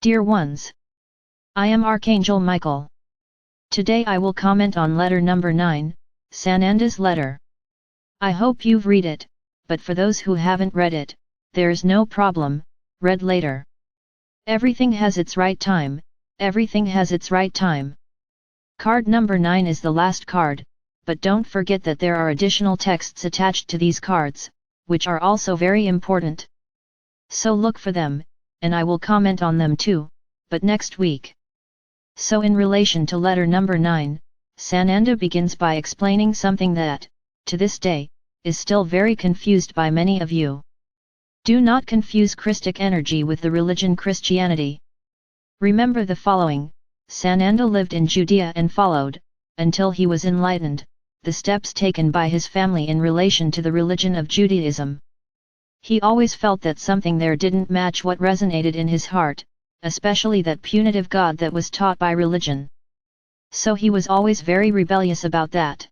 Dear ones, I am Archangel Michael. Today I will comment on letter number 9, Sananda's letter. I hope you've read it, but for those who haven't read it, there's no problem, read later. Everything has its right time, everything has its right time. Card number 9 is the last card, but don't forget that there are additional texts attached to these cards, which are also very important. So look for them, and I will comment on them too, but next week. So in relation to letter number 9, Sananda begins by explaining something that, to this day, is still very confused by many of you. Do not confuse Christic energy with the religion Christianity. Remember the following: Sananda lived in Judea and followed, until he was enlightened, the steps taken by his family in relation to the religion of Judaism. He always felt that something there didn't match what resonated in his heart, especially that punitive God that was taught by religion. So he was always very rebellious about that.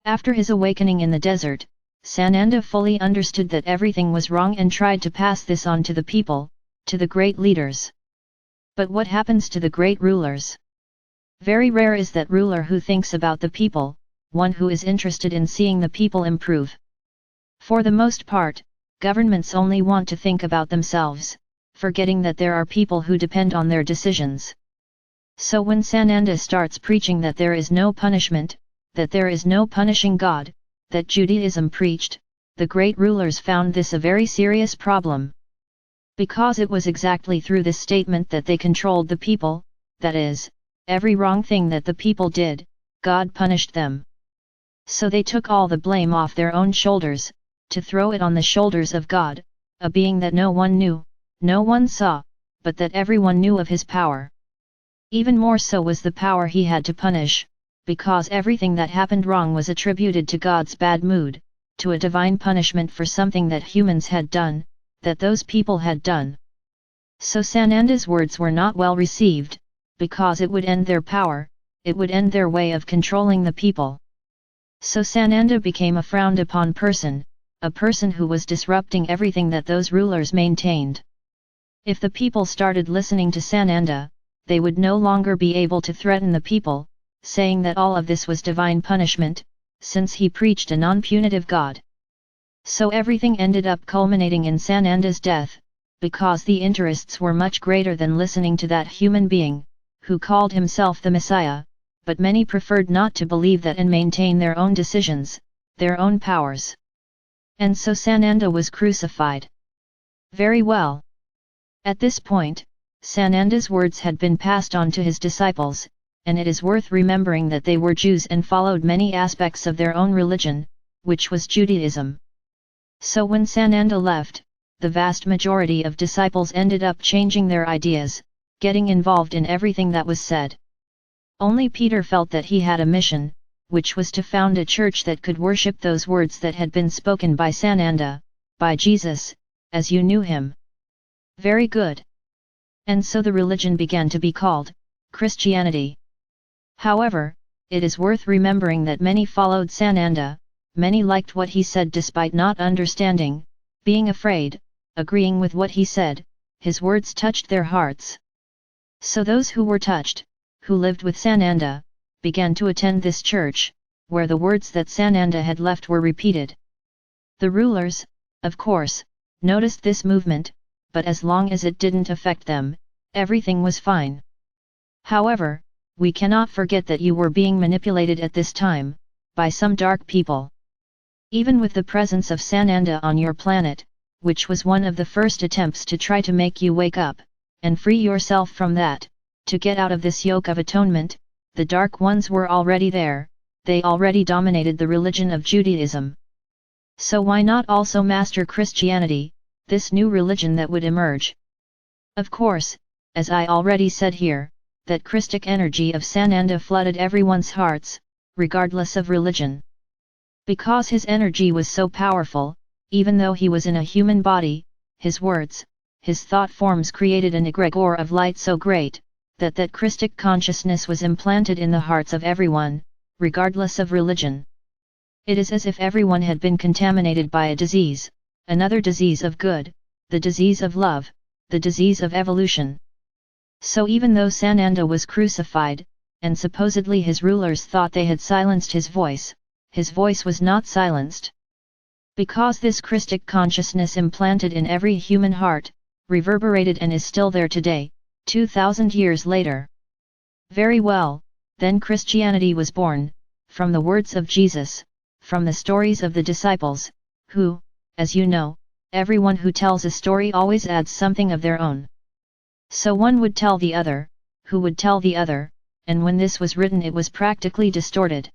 After his awakening in the desert, Sananda fully understood that everything was wrong and tried to pass this on to the people, to the great leaders. But what happens to the great rulers? Very rare is that ruler who thinks about the people, one who is interested in seeing the people improve. For the most part, governments only want to think about themselves, forgetting that there are people who depend on their decisions. So when Sananda starts preaching that there is no punishment, that there is no punishing God, that Judaism preached, the great rulers found this a very serious problem. Because it was exactly through this statement that they controlled the people, that is, every wrong thing that the people did, God punished them. So they took all the blame off their own shoulders, to throw it on the shoulders of God, a being that no one knew, no one saw, but that everyone knew of his power. Even more so was the power he had to punish, because everything that happened wrong was attributed to God's bad mood, to a divine punishment for something that humans had done, that those people had done. So Sananda's words were not well received, because it would end their power, it would end their way of controlling the people. So Sananda became a frowned upon person, a person who was disrupting everything that those rulers maintained. If the people started listening to Sananda, they would no longer be able to threaten the people, saying that all of this was divine punishment, since he preached a non-punitive God. So everything ended up culminating in Sananda's death, because the interests were much greater than listening to that human being, who called himself the Messiah, but many preferred not to believe that and maintain their own decisions, their own powers. And so Sananda was crucified. Very well. At this point, Sananda's words had been passed on to his disciples, and it is worth remembering that they were Jews and followed many aspects of their own religion, which was Judaism. So when Sananda left, the vast majority of disciples ended up changing their ideas, getting involved in everything that was said. Only Peter felt that he had a mission, which was to found a church that could worship those words that had been spoken by Sananda, by Jesus, as you knew him. Very good. And so the religion began to be called Christianity. However, it is worth remembering that many followed Sananda, many liked what he said despite not understanding, being afraid, agreeing with what he said, his words touched their hearts. So those who were touched, who lived with Sananda, began to attend this church, where the words that Sananda had left were repeated. The rulers, of course, noticed this movement, but as long as it didn't affect them, everything was fine. However, we cannot forget that you were being manipulated at this time, by some dark people. Even with the presence of Sananda on your planet, which was one of the first attempts to try to make you wake up, and free yourself from that, to get out of this yoke of atonement, the dark ones were already there, they already dominated the religion of Judaism. So why not also master Christianity, this new religion that would emerge? Of course, as I already said here, that Christic energy of Sananda flooded everyone's hearts, regardless of religion. Because his energy was so powerful, even though he was in a human body, his words, his thought forms created an egregore of light so great, that Christic consciousness was implanted in the hearts of everyone, regardless of religion. It is as if everyone had been contaminated by a disease, another disease of good, the disease of love, the disease of evolution. So even though Sananda was crucified, and supposedly his rulers thought they had silenced his voice was not silenced. Because this Christic consciousness implanted in every human heart, reverberated and is still there today, 2000 years later. Very well, then Christianity was born, from the words of Jesus, from the stories of the disciples, who, as you know, everyone who tells a story always adds something of their own. So one would tell the other, who would tell the other, and when this was written it was practically distorted.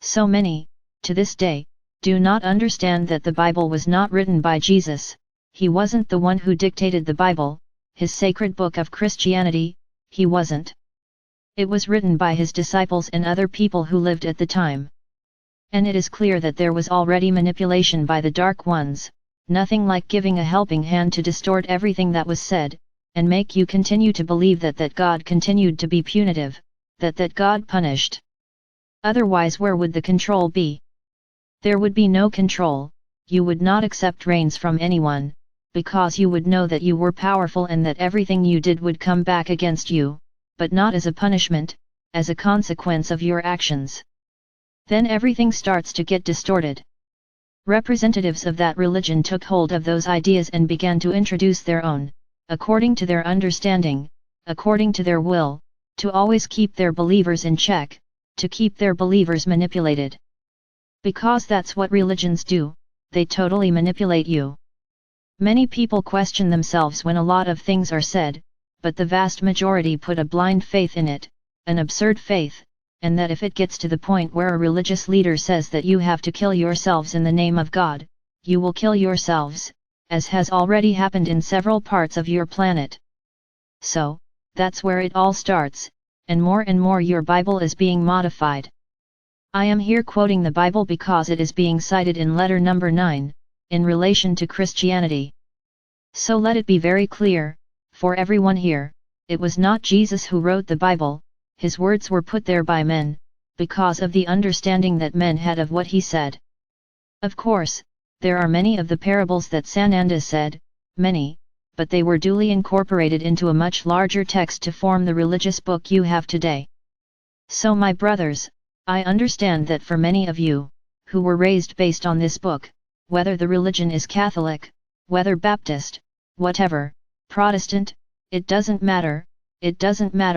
So many, to this day, do not understand that the Bible was not written by Jesus. He wasn't the one who dictated the Bible, his sacred book of Christianity, he wasn't. It was written by his disciples and other people who lived at the time. And it is clear that there was already manipulation by the dark ones, nothing like giving a helping hand to distort everything that was said, and make you continue to believe that God continued to be punitive, that God punished. Otherwise where would the control be? There would be no control, you would not accept reins from anyone, because you would know that you were powerful and that everything you did would come back against you, but not as a punishment, as a consequence of your actions. Then everything starts to get distorted. Representatives of that religion took hold of those ideas and began to introduce their own, according to their understanding, according to their will, to always keep their believers in check, to keep their believers manipulated. Because that's what religions do, they totally manipulate you. Many people question themselves when a lot of things are said, but the vast majority put a blind faith in it, an absurd faith, and that if it gets to the point where a religious leader says that you have to kill yourselves in the name of God, you will kill yourselves, as has already happened in several parts of your planet. So, that's where it all starts, and more your Bible is being modified. I am here quoting the Bible because it is being cited in letter number 9, in relation to Christianity. So let it be very clear, for everyone here, it was not Jesus who wrote the Bible, his words were put there by men, because of the understanding that men had of what he said. Of course, there are many of the parables that Sananda said, many, but they were duly incorporated into a much larger text to form the religious book you have today. So my brothers, I understand that for many of you, who were raised based on this book, whether the religion is Catholic, whether Baptist, whatever, Protestant, it doesn't matter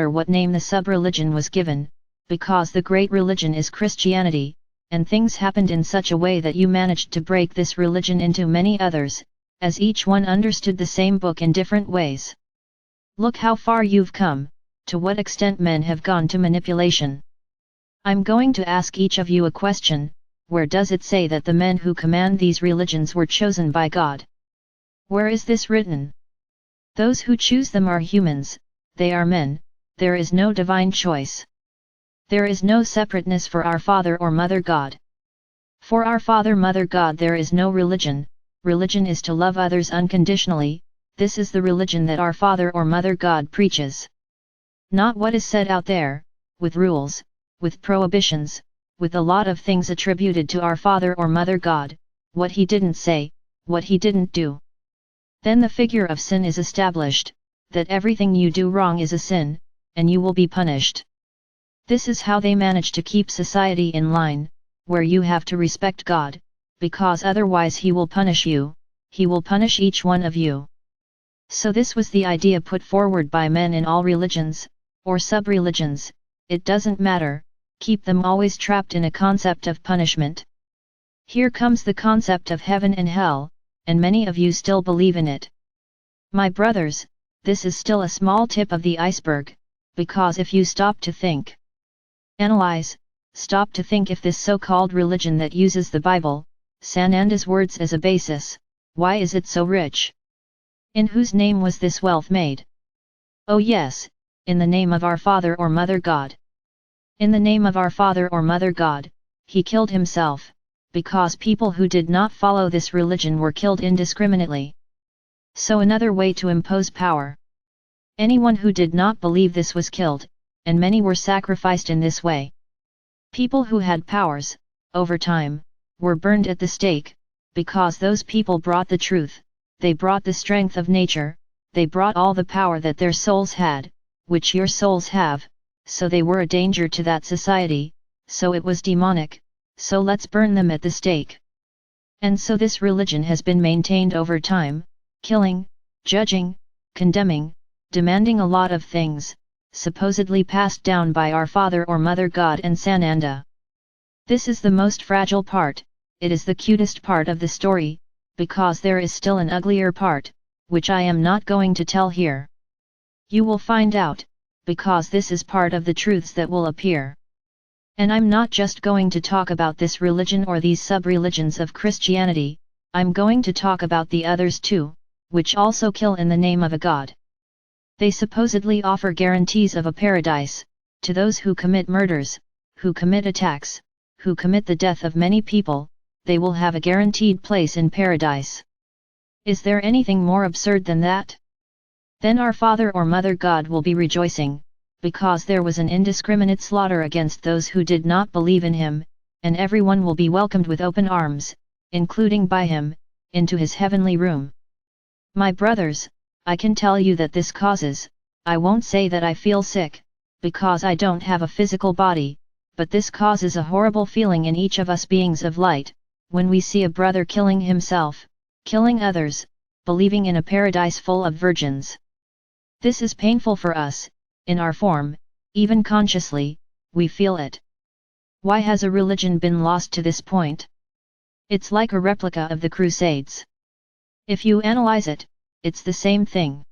what name the sub-religion was given, because the great religion is Christianity, and things happened in such a way that you managed to break this religion into many others, as each one understood the same book in different ways. Look how far you've come, to what extent men have gone to manipulation. I'm going to ask each of you a question, where does it say that the men who command these religions were chosen by God? Where is this written? Those who choose them are humans, they are men, there is no divine choice. There is no separateness for our Father or Mother God. For our Father Mother God there is no religion, religion is to love others unconditionally, this is the religion that our Father or Mother God preaches. Not what is said out there, with rules, with prohibitions, with a lot of things attributed to our Father or Mother God, what he didn't say, what he didn't do. Then the figure of sin is established, that everything you do wrong is a sin, and you will be punished. This is how they manage to keep society in line, where you have to respect God, because otherwise he will punish you, he will punish each one of you. So this was the idea put forward by men in all religions, or sub-religions, it doesn't matter, keep them always trapped in a concept of punishment. Here comes the concept of heaven and hell, and many of you still believe in it. My brothers, this is still a small tip of the iceberg, because if you stop to think, analyze, stop to think if this so-called religion that uses the Bible, Sananda's words as a basis, why is it so rich? In whose name was this wealth made? Oh yes, in the name of our Father or Mother God. In the name of our Father or Mother God, he killed himself, because people who did not follow this religion were killed indiscriminately. So another way to impose power. Anyone who did not believe this was killed, and many were sacrificed in this way. People who had powers, over time, were burned at the stake, because those people brought the truth, they brought the strength of nature, they brought all the power that their souls had, which your souls have, so they were a danger to that society, so it was demonic, so let's burn them at the stake. And so this religion has been maintained over time, killing, judging, condemning, demanding a lot of things, supposedly passed down by our father or mother god and Sananda. This is the most fragile part, it is the cutest part of the story, because there is still an uglier part, which I am not going to tell here. You will find out, because this is part of the truths that will appear. And I'm not just going to talk about this religion or these sub-religions of Christianity, I'm going to talk about the others too, which also kill in the name of a god. They supposedly offer guarantees of a paradise, to those who commit murders, who commit attacks, who commit the death of many people, they will have a guaranteed place in paradise. Is there anything more absurd than that? Then our father or mother god will be rejoicing, because there was an indiscriminate slaughter against those who did not believe in him, and everyone will be welcomed with open arms, including by him, into his heavenly room. My brothers, I can tell you that this causes, I won't say that I feel sick, because I don't have a physical body, but this causes a horrible feeling in each of us beings of light, when we see a brother killing himself, killing others, believing in a paradise full of virgins. This is painful for us, in our form, even consciously, we feel it. Why has a religion been lost to this point? It's like a replica of the Crusades. If you analyze it, it's the same thing.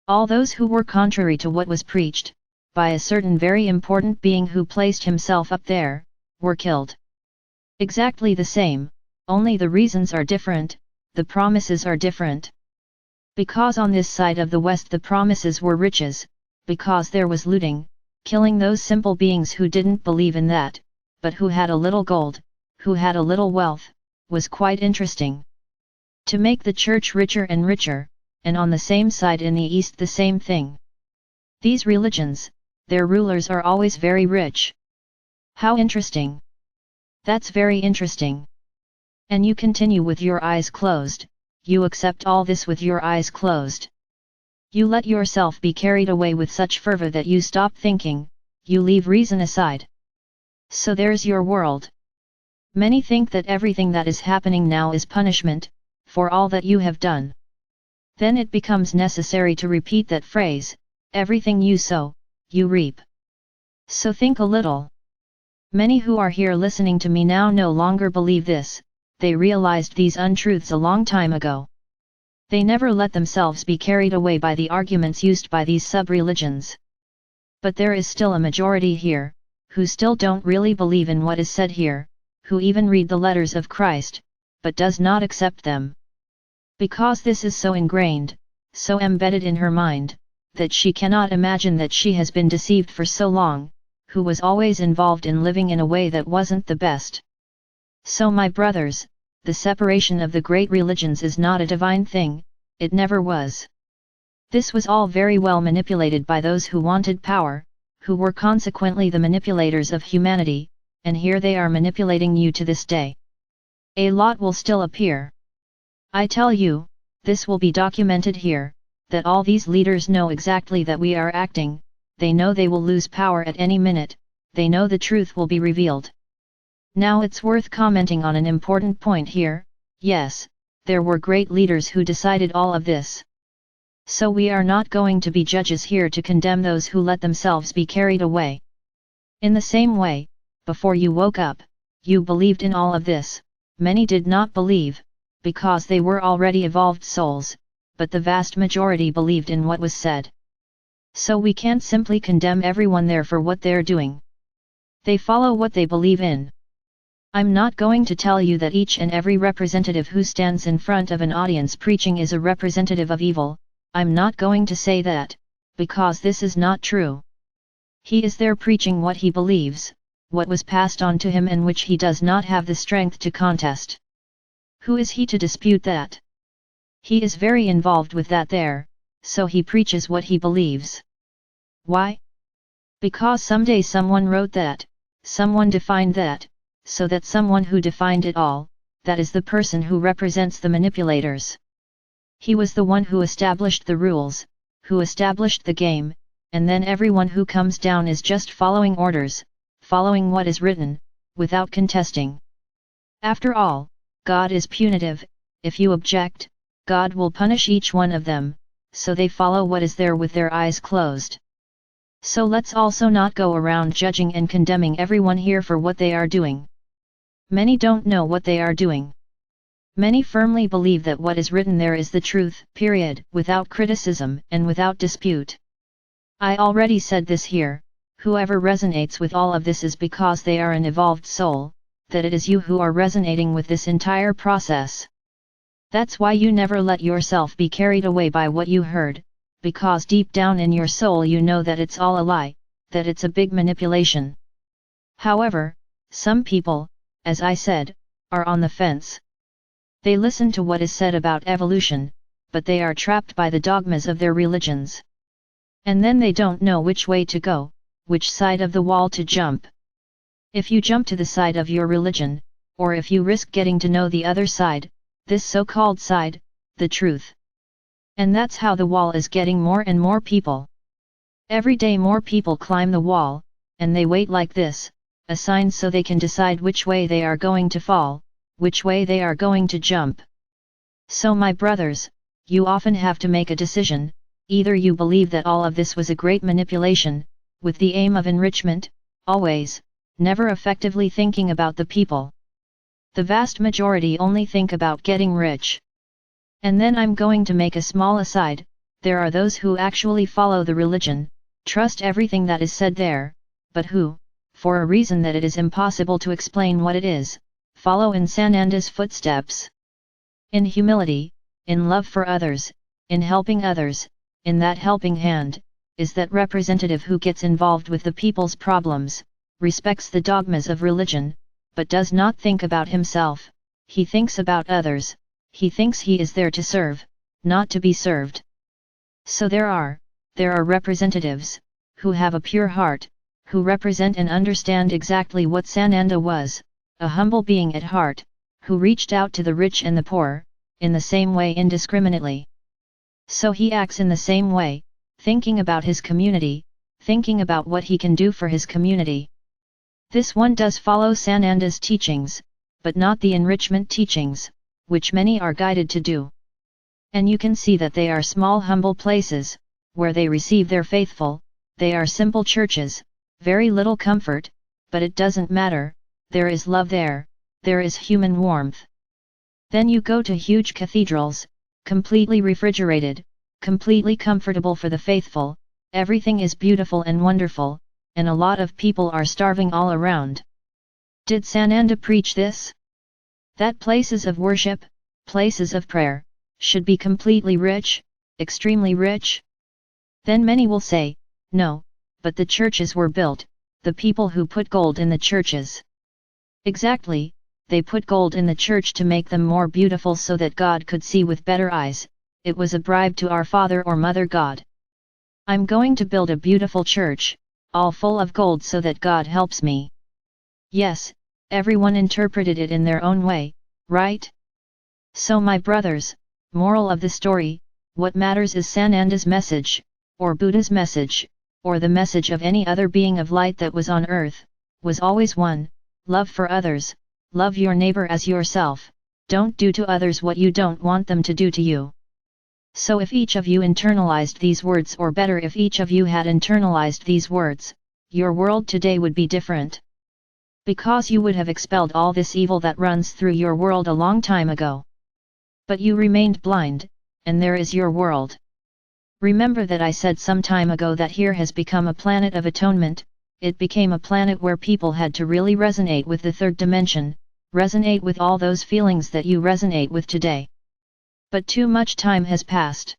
All those who were contrary to what was preached, by a certain very important being who placed himself up there, were killed. Exactly the same, only the reasons are different, the promises are different. Because on this side of the West the promises were riches, because there was looting, killing those simple beings who didn't believe in that, but who had a little gold, who had a little wealth, was quite interesting. To make the church richer and richer, and on the same side in the East the same thing. These religions, their rulers are always very rich. How interesting! That's very interesting. And you continue with your eyes closed, you accept all this with your eyes closed. You let yourself be carried away with such fervor that you stop thinking, you leave reason aside. So there's your world. Many think that everything that is happening now is punishment, for all that you have done. Then it becomes necessary to repeat that phrase, everything you sow, you reap. So think a little. Many who are here listening to me now no longer believe this, they realized these untruths a long time ago. They never let themselves be carried away by the arguments used by these sub-religions. But there is still a majority here, who still don't really believe in what is said here, who even read the letters of Christ, but does not accept them. Because this is so ingrained, so embedded in her mind, that she cannot imagine that she has been deceived for so long, who was always involved in living in a way that wasn't the best. So my brothers, the separation of the great religions is not a divine thing, it never was. This was all very well manipulated by those who wanted power, who were consequently the manipulators of humanity, and here they are manipulating you to this day. A lot will still appear. I tell you, this will be documented here, that all these leaders know exactly that we are acting, they know they will lose power at any minute, they know the truth will be revealed. Now it's worth commenting on an important point here, yes, there were great leaders who decided all of this. So we are not going to be judges here to condemn those who let themselves be carried away. In the same way, before you woke up, you believed in all of this, many did not believe, because they were already evolved souls, but the vast majority believed in what was said. So we can't simply condemn everyone there for what they're doing. They follow what they believe in. I'm not going to tell you that each and every representative who stands in front of an audience preaching is a representative of evil, I'm not going to say that, because this is not true. He is there preaching what he believes, what was passed on to him and which he does not have the strength to contest. Who is he to dispute that? He is very involved with that there, so he preaches what he believes. Why? Because someday someone wrote that, someone defined that, so that someone who defined it all, that is the person who represents the manipulators. He was the one who established the rules, who established the game, and then everyone who comes down is just following orders, following what is written, without contesting. After all, God is punitive. If you object, God will punish each one of them, so they follow what is there with their eyes closed. So let's also not go around judging and condemning everyone here for what they are doing. Many don't know what they are doing. Many firmly believe that what is written there is the truth, period, without criticism and without dispute. I already said this here, whoever resonates with all of this is because they are an evolved soul, that it is you who are resonating with this entire process. That's why you never let yourself be carried away by what you heard, because deep down in your soul you know that it's all a lie, that it's a big manipulation. However, some people, as I said, are on the fence. They listen to what is said about evolution, but they are trapped by the dogmas of their religions. And then they don't know which way to go, which side of the wall to jump. If you jump to the side of your religion, or if you risk getting to know the other side, this so-called side, the truth. And that's how the wall is getting more and more people. Every day more people climb the wall, and they wait like this, a sign so they can decide which way they are going to fall, which way they are going to jump. So my brothers, you often have to make a decision, either you believe that all of this was a great manipulation, with the aim of enrichment, always, never effectively thinking about the people. The vast majority only think about getting rich. And then I'm going to make a small aside, there are those who actually follow the religion, trust everything that is said there, but who, for a reason that it is impossible to explain what it is, follow in Sananda's footsteps. In humility, in love for others, in helping others, in that helping hand, is that representative who gets involved with the people's problems, respects the dogmas of religion, but does not think about himself, he thinks about others, he thinks he is there to serve, not to be served. So there are representatives, who have a pure heart, who represent and understand exactly what Sananda was, a humble being at heart, who reached out to the rich and the poor, in the same way indiscriminately. So he acts in the same way, thinking about his community, thinking about what he can do for his community. This one does follow Sananda's teachings, but not the enrichment teachings, which many are guided to do. And you can see that they are small humble places, where they receive their faithful, they are simple churches, very little comfort, but it doesn't matter, there is love there is human warmth. Then you go to huge cathedrals, completely refrigerated, completely comfortable for the faithful, everything is beautiful and wonderful, and a lot of people are starving all around. Did Sananda preach this? That places of worship, places of prayer, should be completely rich, extremely rich? Then many will say, no, but the churches were built, the people who put gold in the churches. Exactly, they put gold in the church to make them more beautiful so that God could see with better eyes, it was a bribe to our Father or Mother God. I'm going to build a beautiful church, all full of gold so that God helps me. Yes, everyone interpreted it in their own way, right? So my brothers, moral of the story, what matters is Sananda's message, or Buddha's message, or the message of any other being of light that was on earth, was always one, love for others, love your neighbor as yourself, don't do to others what you don't want them to do to you. So if each of you internalized these words, or better if each of you had internalized these words, your world today would be different. Because you would have expelled all this evil that runs through your world a long time ago. But you remained blind, and there is your world. Remember that I said some time ago that here has become a planet of atonement, it became a planet where people had to really resonate with the third dimension, resonate with all those feelings that you resonate with today. But too much time has passed.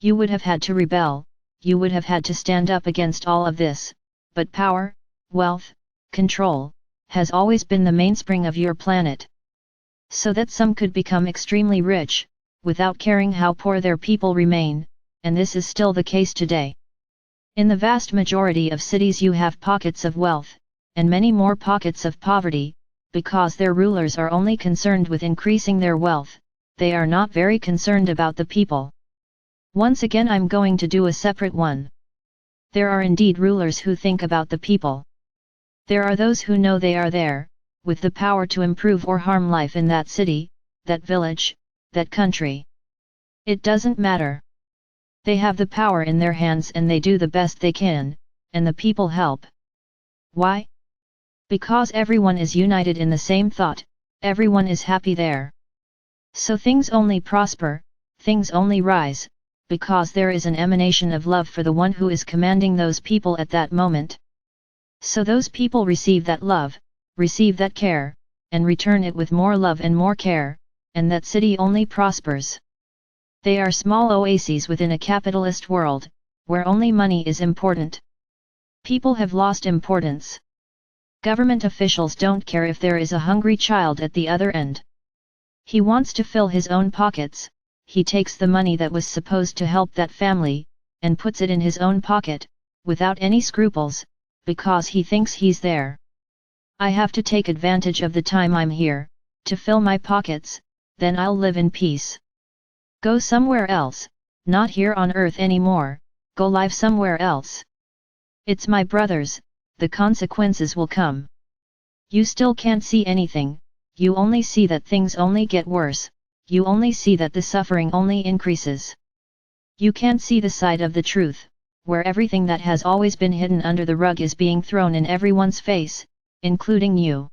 You would have had to rebel, you would have had to stand up against all of this, but power, wealth, control, has always been the mainspring of your planet. So that some could become extremely rich, without caring how poor their people remain, and this is still the case today. In the vast majority of cities you have pockets of wealth, and many more pockets of poverty, because their rulers are only concerned with increasing their wealth, they are not very concerned about the people. Once again I'm going to do a separate one. There are indeed rulers who think about the people. There are those who know they are there, with the power to improve or harm life in that city, that village, that country. It doesn't matter. They have the power in their hands and they do the best they can, and the people help. Why? Because everyone is united in the same thought, everyone is happy there. So things only prosper, things only rise, because there is an emanation of love for the one who is commanding those people at that moment. So those people receive that love, receive that care, and return it with more love and more care, and that city only prospers. They are small oases within a capitalist world, where only money is important. People have lost importance. Government officials don't care if there is a hungry child at the other end. He wants to fill his own pockets, he takes the money that was supposed to help that family, and puts it in his own pocket, without any scruples, because he thinks he's there. I have to take advantage of the time I'm here, to fill my pockets, then I'll live in peace. Go somewhere else, not here on earth anymore, go live somewhere else. It's my brothers, the consequences will come. You still can't see anything, you only see that things only get worse, you only see that the suffering only increases. You can't see the side of the truth, where everything that has always been hidden under the rug is being thrown in everyone's face, including you.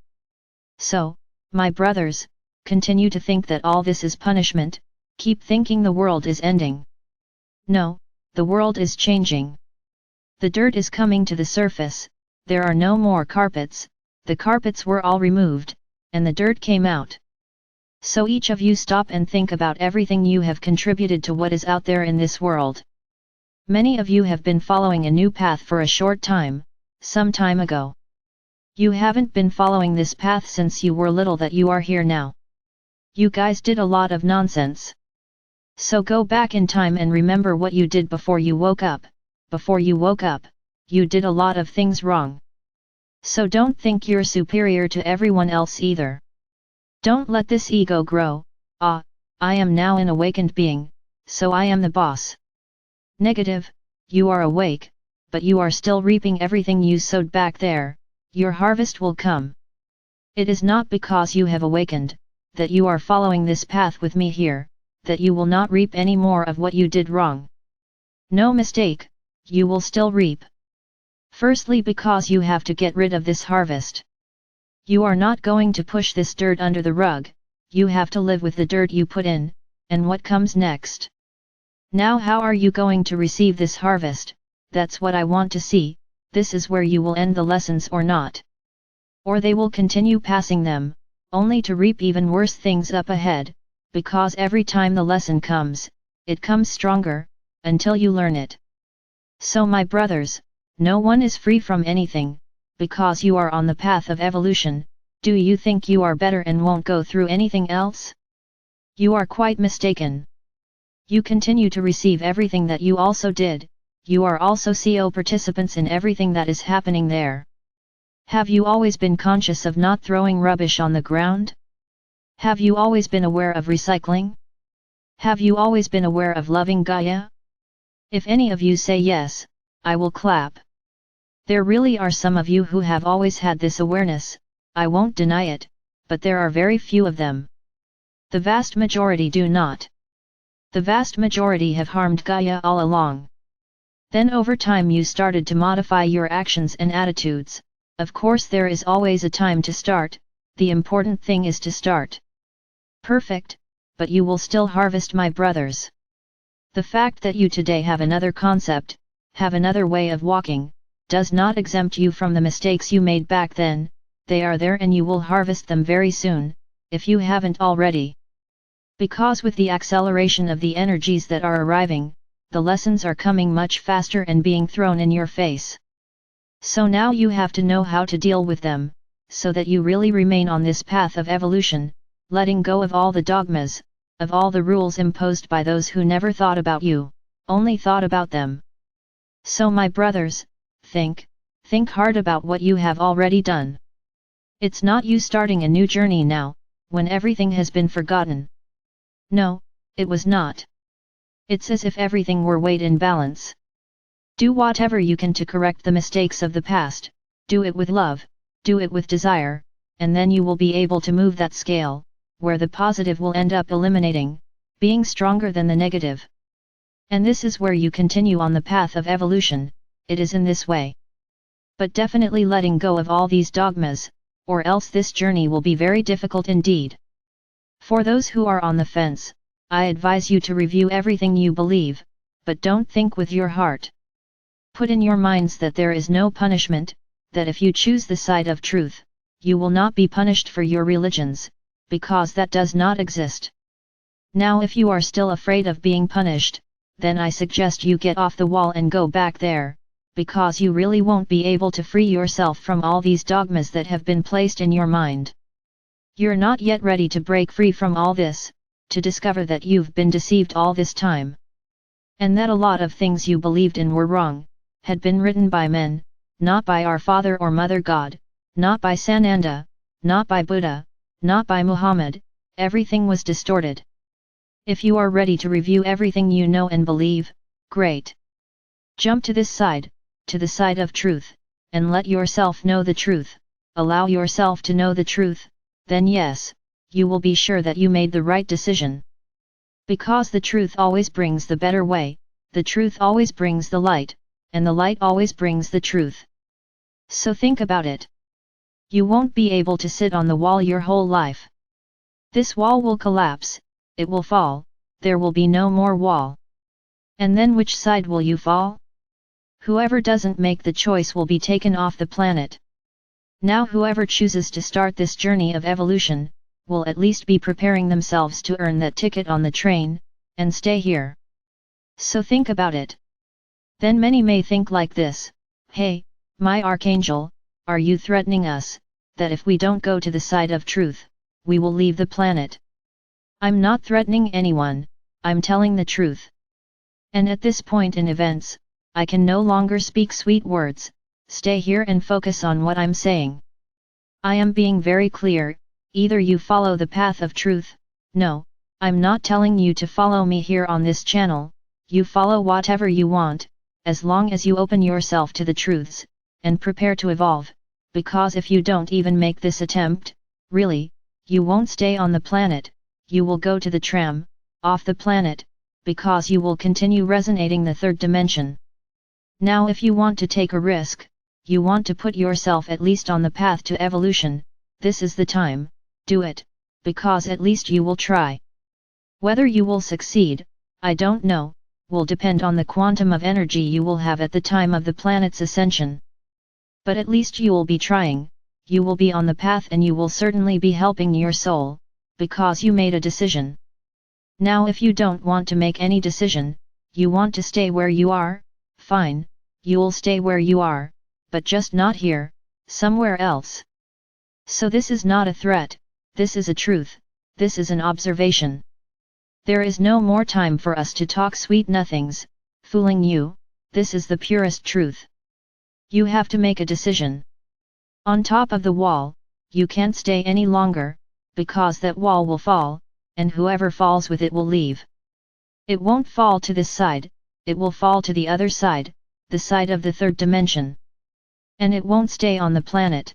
So, my brothers, continue to think that all this is punishment, keep thinking the world is ending. No, the world is changing. The dirt is coming to the surface, there are no more carpets, the carpets were all removed, and the dirt came out. So each of you stop and think about everything you have contributed to what is out there in this world. Many of you have been following a new path for a short time, some time ago. You haven't been following this path since you were little that you are here now. You guys did a lot of nonsense. So go back in time and remember what you did before you woke up. Before you woke up, you did a lot of things wrong. So don't think you're superior to everyone else either. Don't let this ego grow, I am now an awakened being, so I am the boss. Negative, you are awake, but you are still reaping everything you sowed back there, your harvest will come. It is not because you have awakened, that you are following this path with me here, that you will not reap any more of what you did wrong. No mistake, you will still reap. Firstly because you have to get rid of this harvest. You are not going to push this dirt under the rug, you have to live with the dirt you put in, and what comes next. Now how are you going to receive this harvest? That's what I want to see, this is where you will end the lessons or not. Or they will continue passing them, only to reap even worse things up ahead, because every time the lesson comes, it comes stronger, until you learn it. So my brothers, no one is free from anything, because you are on the path of evolution. Do you think you are better and won't go through anything else? You are quite mistaken. You continue to receive everything that you also did, you are also CO participants in everything that is happening there. Have you always been conscious of not throwing rubbish on the ground? Have you always been aware of recycling? Have you always been aware of loving Gaia? If any of you say yes, I will clap. There really are some of you who have always had this awareness, I won't deny it, but there are very few of them. The vast majority do not. The vast majority have harmed Gaia all along. Then over time you started to modify your actions and attitudes. Of course there is always a time to start, the important thing is to start. Perfect, but you will still harvest, my brothers. The fact that you today have another concept, have another way of walking, does not exempt you from the mistakes you made back then, they are there and you will harvest them very soon, if you haven't already. Because with the acceleration of the energies that are arriving, the lessons are coming much faster and being thrown in your face. So now you have to know how to deal with them, so that you really remain on this path of evolution, letting go of all the dogmas, of all the rules imposed by those who never thought about you, only thought about them. So my brothers, think hard about what you have already done. It's not you starting a new journey now, when everything has been forgotten. No, it was not. It's as if everything were weighed in balance. Do whatever you can to correct the mistakes of the past, do it with love, do it with desire, and then you will be able to move that scale, where the positive will end up eliminating, being stronger than the negative. And this is where you continue on the path of evolution, it is in this way. But definitely letting go of all these dogmas, or else this journey will be very difficult indeed. For those who are on the fence, I advise you to review everything you believe, but don't think with your heart. Put in your minds that there is no punishment, that if you choose the side of truth, you will not be punished for your religions, because that does not exist. Now if you are still afraid of being punished, then I suggest you get off the wall and go back there, because you really won't be able to free yourself from all these dogmas that have been placed in your mind. You're not yet ready to break free from all this, to discover that you've been deceived all this time. And that a lot of things you believed in were wrong, had been written by men, not by our Father or Mother God, not by Sananda, not by Buddha, not by Muhammad, everything was distorted. If you are ready to review everything you know and believe, great. Jump to this side, to the side of truth, and let yourself know the truth, allow yourself to know the truth, then yes, you will be sure that you made the right decision. Because the truth always brings the better way, the truth always brings the light, and the light always brings the truth. So think about it. You won't be able to sit on the wall your whole life. This wall will collapse, it will fall, there will be no more wall. And then which side will you fall? Whoever doesn't make the choice will be taken off the planet. Now whoever chooses to start this journey of evolution, will at least be preparing themselves to earn that ticket on the train, and stay here. So think about it. Then many may think like this, hey, my Archangel, are you threatening us, that if we don't go to the side of truth, we will leave the planet? I'm not threatening anyone, I'm telling the truth. And at this point in events, I can no longer speak sweet words, stay here and focus on what I'm saying. I am being very clear, either you follow the path of truth, no, I'm not telling you to follow me here on this channel, you follow whatever you want, as long as you open yourself to the truths, and prepare to evolve, because if you don't even make this attempt, really, you won't stay on the planet, you will go to the tram, off the planet, because you will continue resonating the third dimension. Now if you want to take a risk, you want to put yourself at least on the path to evolution, this is the time, do it, because at least you will try. Whether you will succeed, I don't know, will depend on the quantum of energy you will have at the time of the planet's ascension. But at least you will be trying, you will be on the path and you will certainly be helping your soul, because you made a decision. Now if you don't want to make any decision, you want to stay where you are, fine, you'll stay where you are, but just not here, somewhere else. So this is not a threat, this is a truth, this is an observation. There is no more time for us to talk sweet nothings, fooling you, this is the purest truth. You have to make a decision. On top of the wall, you can't stay any longer, because that wall will fall, and whoever falls with it will leave. It won't fall to this side, it will fall to the other side, the side of the third dimension. And it won't stay on the planet.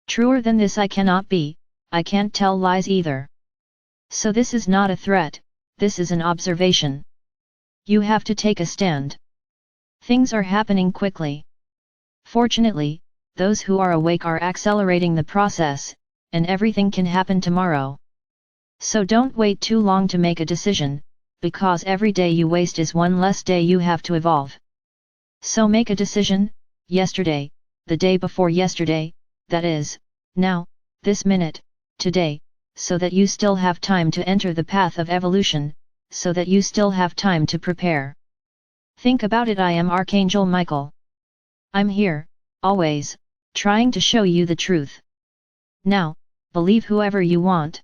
Truer than this I cannot be, I can't tell lies either. So this is not a threat, this is an observation. You have to take a stand. Things are happening quickly. Fortunately, those who are awake are accelerating the process, and everything can happen tomorrow. So don't wait too long to make a decision, because every day you waste is one less day you have to evolve. So make a decision, yesterday, the day before yesterday, that is, now, this minute, today, so that you still have time to enter the path of evolution, so that you still have time to prepare. Think about it. I am Archangel Michael. I'm here, always, trying to show you the truth. Now, believe whoever you want,